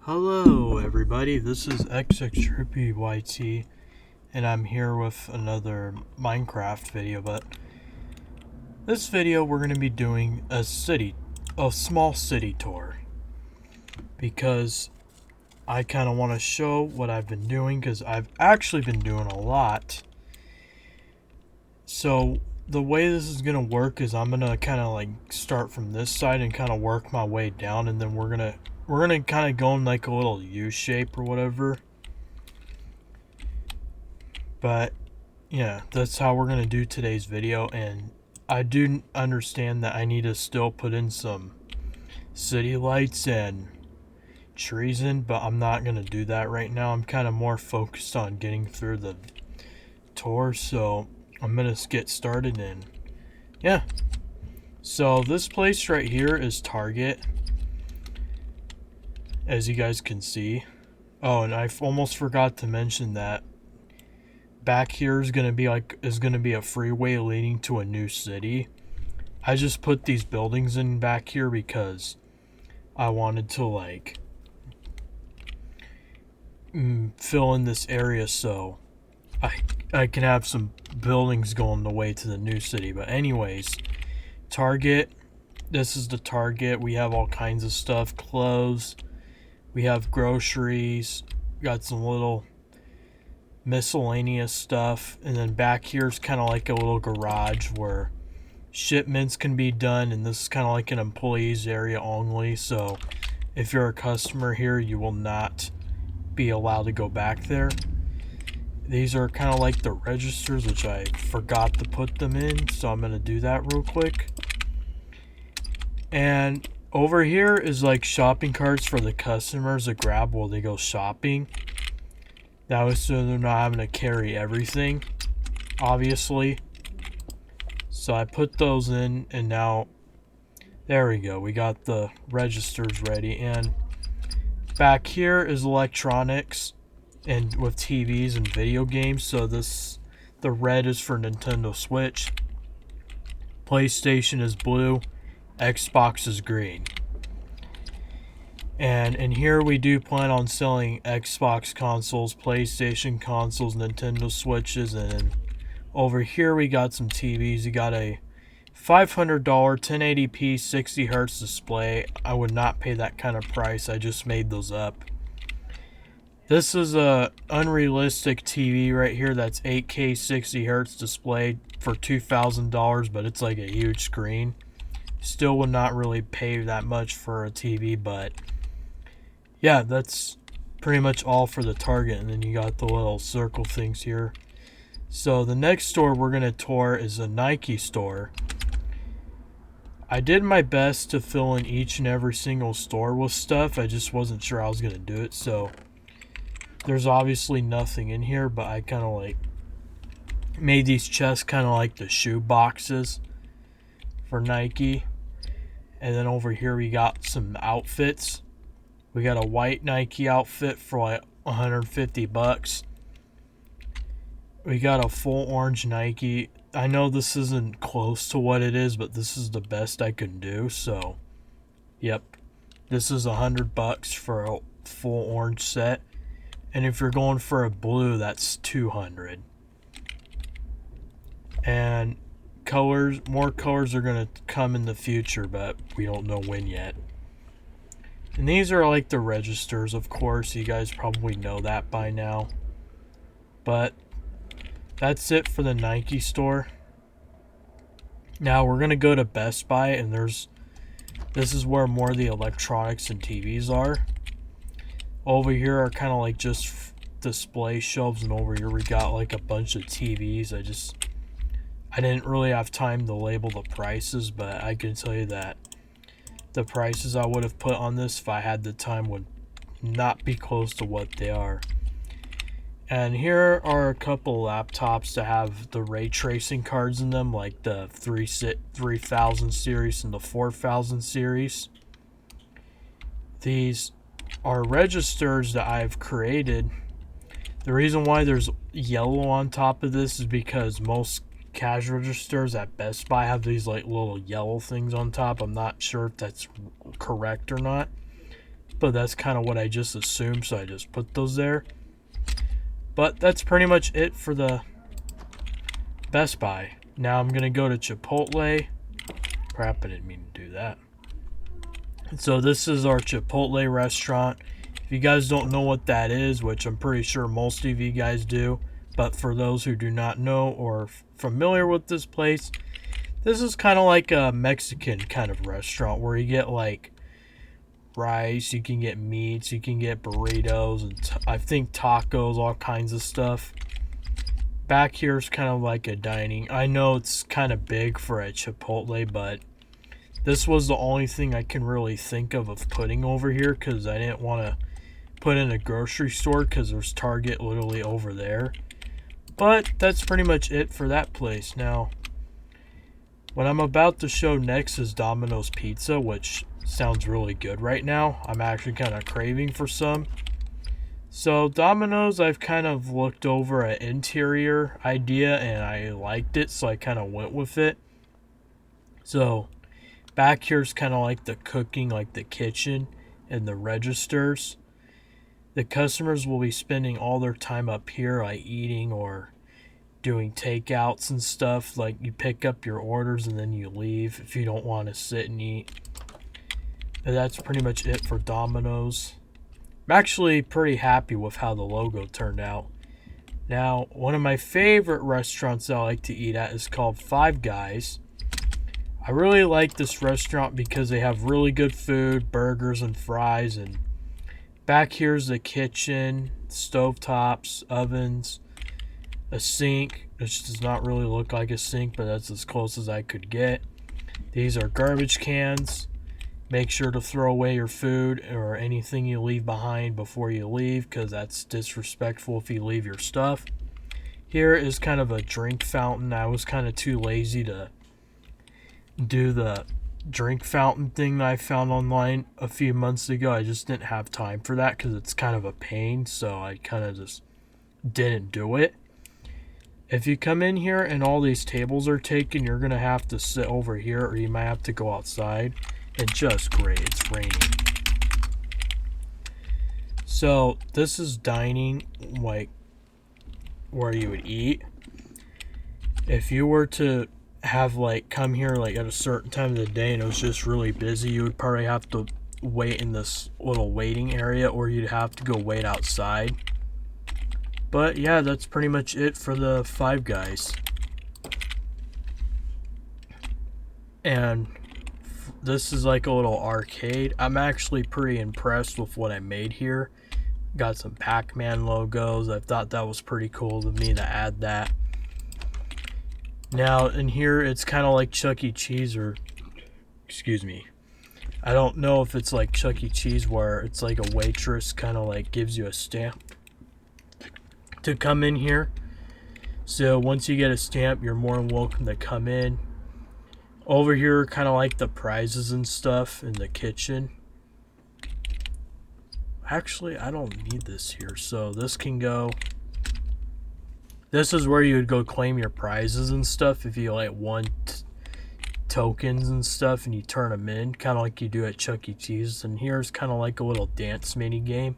Hello everybody, this is XXTrippyYT and I'm here with another Minecraft video, but this video we're going to be doing a small city tour because I kind of want to show what I've been doing because I've actually been doing a lot. So the way this is going to work is I'm going to kind of like start from this side and kind of work my way down, and then we're going to kind of go in like a little U shape or whatever. But yeah, that's how we're going to do today's video. And I do understand that I need to still put in some city lights and trees in, but I'm not going to do that right now. I'm kind of more focused on getting through the tour, so I'm going to get started. And yeah, so this place right here is Target, as you guys can see. Oh, and I almost forgot to mention that back here is going to be a freeway leading to a new city. I just put these buildings in back here because I wanted to like fill in this area so I can have some buildings going the way to the new city. But anyways, Target, this is the Target. We have all kinds of stuff, clothes, we have groceries, got some little miscellaneous stuff, and then back here is kind of like a little garage where shipments can be done, and this is kind of like an employees area only, so if you're a customer here you will not be allowed to go back there. These are kind of like the registers, which I forgot to put them in, so I'm going to do that real quick. And over here is like shopping carts for the customers to grab while they go shopping. That was so they're not having to carry everything, obviously. So I put those in, and now there we go. We got the registers ready. And back here is electronics and with TVs and video games. So the red is for Nintendo Switch, PlayStation is blue, Xbox is green. And in here we do plan on selling Xbox consoles, PlayStation consoles, Nintendo Switches, and over here we got some TVs. You got a $500 1080p 60Hz display. I would not pay that kind of price. I just made those up. This is a unrealistic TV right here that's 8K 60Hz display for $2,000, but it's like a huge screen. Still would not really pay that much for a TV, but yeah, that's pretty much all for the Target. And then you got the little circle things here. So the next store we're going to tour is a Nike store. I did my best to fill in each and every single store with stuff. I just wasn't sure I was going to do it. So there's obviously nothing in here, but I kind of like made these chests kind of like the shoe boxes for Nike. And then over here we got some outfits. We got a white Nike outfit for like $150. We got a full orange Nike. I know this isn't close to what it is, but this is the best I can do. So, yep. This is $100 for a full orange set. And if you're going for a blue, that's $200. And more colors are going to come in the future, but we don't know when yet. And these are like the registers, of course. You guys probably know that by now. But that's it for the Nike store. Now we're going to go to Best Buy, and this is where more of the electronics and TVs are. Over here are kind of like just display shelves, and over here we got like a bunch of TVs. I didn't really have time to label the prices, but I can tell you that the prices I would have put on this if I had the time would not be close to what they are. And here are a couple laptops that have the ray tracing cards in them, like the 3000 series and the 4000 series. These are registers that I've created. The reason why there's yellow on top of this is because most cash registers at Best Buy have these like little yellow things on top. I'm not sure if that's correct or not, but that's kind of what I just assumed, so I just put those there. But that's pretty much it for the Best Buy. Now I'm going to go to Chipotle. Crap, I didn't mean to do that. So this is our Chipotle restaurant. If you guys don't know what that is, which I'm pretty sure most of you guys do, but for those who do not know or familiar with this place, this is kind of like a Mexican kind of restaurant where you get like rice, you can get meats, you can get burritos, and I think tacos, all kinds of stuff. Back here is kind of like a dining. I know it's kind of big for a Chipotle, but this was the only thing I can really think of putting over here because I didn't want to put in a grocery store because there's Target literally over there. But that's pretty much it for that place. Now, what I'm about to show next is Domino's Pizza, which sounds really good right now. I'm actually kind of craving for some. So Domino's, I've kind of looked over an interior idea and I liked it, so I kind of went with it. So back here's kind of like the cooking, like the kitchen and the registers. The customers will be spending all their time up here, like eating or doing takeouts and stuff. Like you pick up your orders and then you leave if you don't want to sit and eat. And that's pretty much it for Domino's. I'm actually pretty happy with how the logo turned out. Now, one of my favorite restaurants I like to eat at is called Five Guys. I really like this restaurant because they have really good food, burgers and fries, and back here's the kitchen, stovetops, ovens, a sink, which does not really look like a sink, but that's as close as I could get. These are garbage cans. Make sure to throw away your food or anything you leave behind before you leave because that's disrespectful if you leave your stuff. Here is kind of a drink fountain. I was kind of too lazy to do the drink fountain thing that I found online a few months ago. I just didn't have time for that because it's kind of a pain, so I kind of just didn't do it. If you come in here and all these tables are taken, you're going to have to sit over here or you might have to go outside. And just great, it's raining. So this is dining, like where you would eat. If you were to have like come here like at a certain time of the day and it was just really busy, you would probably have to wait in this little waiting area or you'd have to go wait outside. But yeah, that's pretty much it for the Five Guys. And this is like a little arcade. I'm actually pretty impressed with what I made here. Got some Pac-Man logos. I thought that was pretty cool of me to add that. Now in here it's kind of like Chuck E. Cheese or excuse me. I don't know if it's like Chuck E. Cheese where it's like a waitress kind of like gives you a stamp to come in here. So once you get a stamp, you're more than welcome to come in. Over here, kind of like the prizes and stuff in the kitchen. Actually, I don't need this here, so this can go. This is where you would go claim your prizes and stuff if you like won tokens and stuff and you turn them in, kind of like you do at Chuck E. Cheese. And here's kind of like a little dance mini game.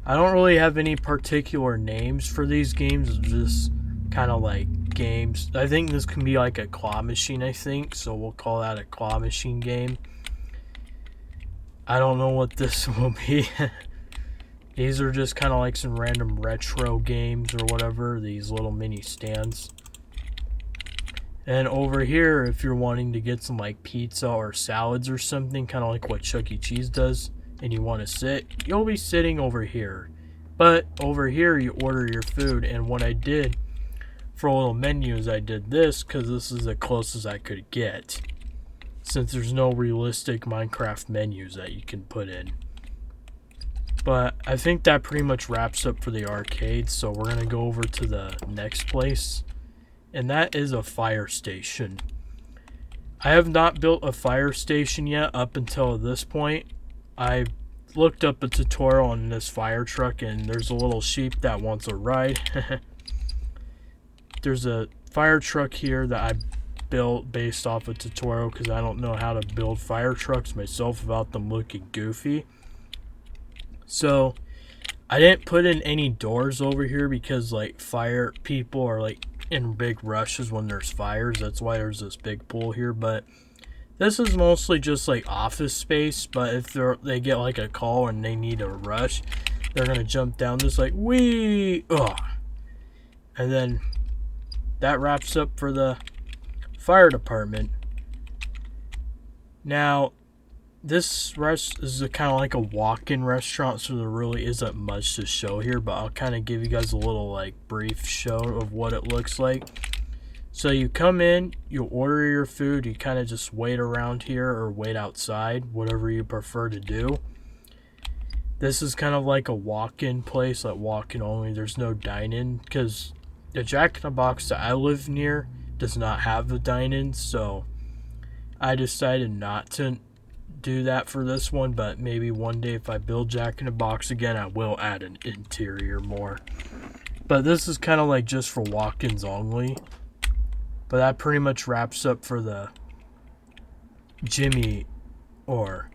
I don't really have any particular names for these games, it's just kind of like games. I think this can be like a claw machine, I think, so we'll call that a claw machine game. I don't know what this will be. These are just kind of like some random retro games or whatever, these little mini stands. And over here, if you're wanting to get some like pizza or salads or something, kind of like what Chuck E. Cheese does, and you want to sit, you'll be sitting over here. But over here, you order your food, and what I did for little menus, I did this because this is the closest I could get, since there's no realistic Minecraft menus that you can put in. But I think that pretty much wraps up for the arcade, so we're going to go over to the next place, and that is a fire station. I have not built a fire station yet up until this point. I looked up a tutorial on this fire truck, and there's a little sheep that wants a ride. There's a fire truck here that I built based off a tutorial because I don't know how to build fire trucks myself without them looking goofy. So I didn't put in any doors over here because like fire people are like in big rushes when there's fires. That's why there's this big pool here. But this is mostly just like office space. But if they get like a call and they need a rush, they're gonna jump down this like wee, and then that wraps up for the fire department. Now, this is kind of like a walk-in restaurant, so there really isn't much to show here, but I'll kind of give you guys a little like brief show of what it looks like. So you come in, you order your food, you kind of just wait around here or wait outside, whatever you prefer to do. This is kind of like a walk-in place, like walk-in only. There's no dine-in because the Jack in the Box that I live near does not have the dine-in, so I decided not to do that for this one, but maybe one day if I build Jack in the Box again, I will add an interior more. But this is kind of like just for walk-ins only. But that pretty much wraps up for the Jimmy or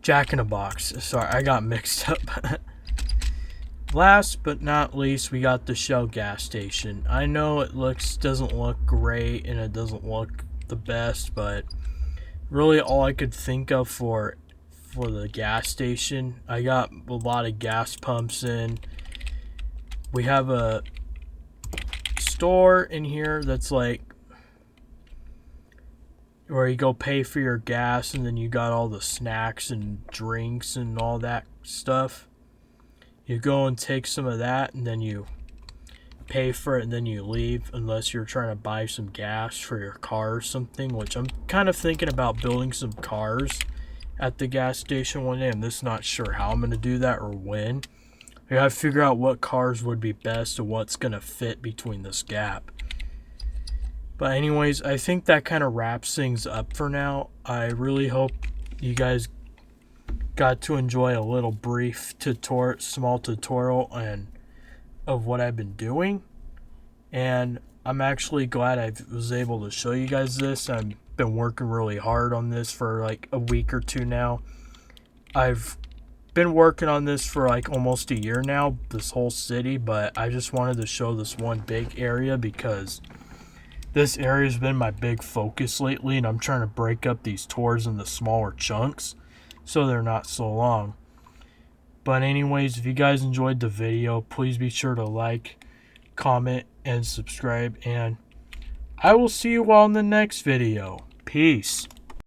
Jack in the Box. Sorry, I got mixed up. Last but not least, we got the Shell gas station. I know it doesn't look great and it doesn't look the best, but really all I could think of for the gas station, I got a lot of gas pumps in. We have a store in here that's like where you go pay for your gas, and then you got all the snacks and drinks and all that stuff. You go and take some of that, and then you pay for it, and then you leave, unless you're trying to buy some gas for your car or something, which I'm kind of thinking about building some cars at the gas station one day. I'm just not sure how I'm going to do that or when. I gotta figure out what cars would be best and what's going to fit between this gap. But anyways, I think that kind of wraps things up for now. I really hope you guys got to enjoy a little brief small tutorial of what I've been doing. And I'm actually glad I was able to show you guys this. I've been working really hard on this for like a week or two now. I've been working on this for like almost a year now, this whole city, but I just wanted to show this one big area because this area has been my big focus lately, and I'm trying to break up these tours into smaller chunks so they're not so long. But anyways, if you guys enjoyed the video, please be sure to like, comment, and subscribe, and I will see you all in the next video. Peace.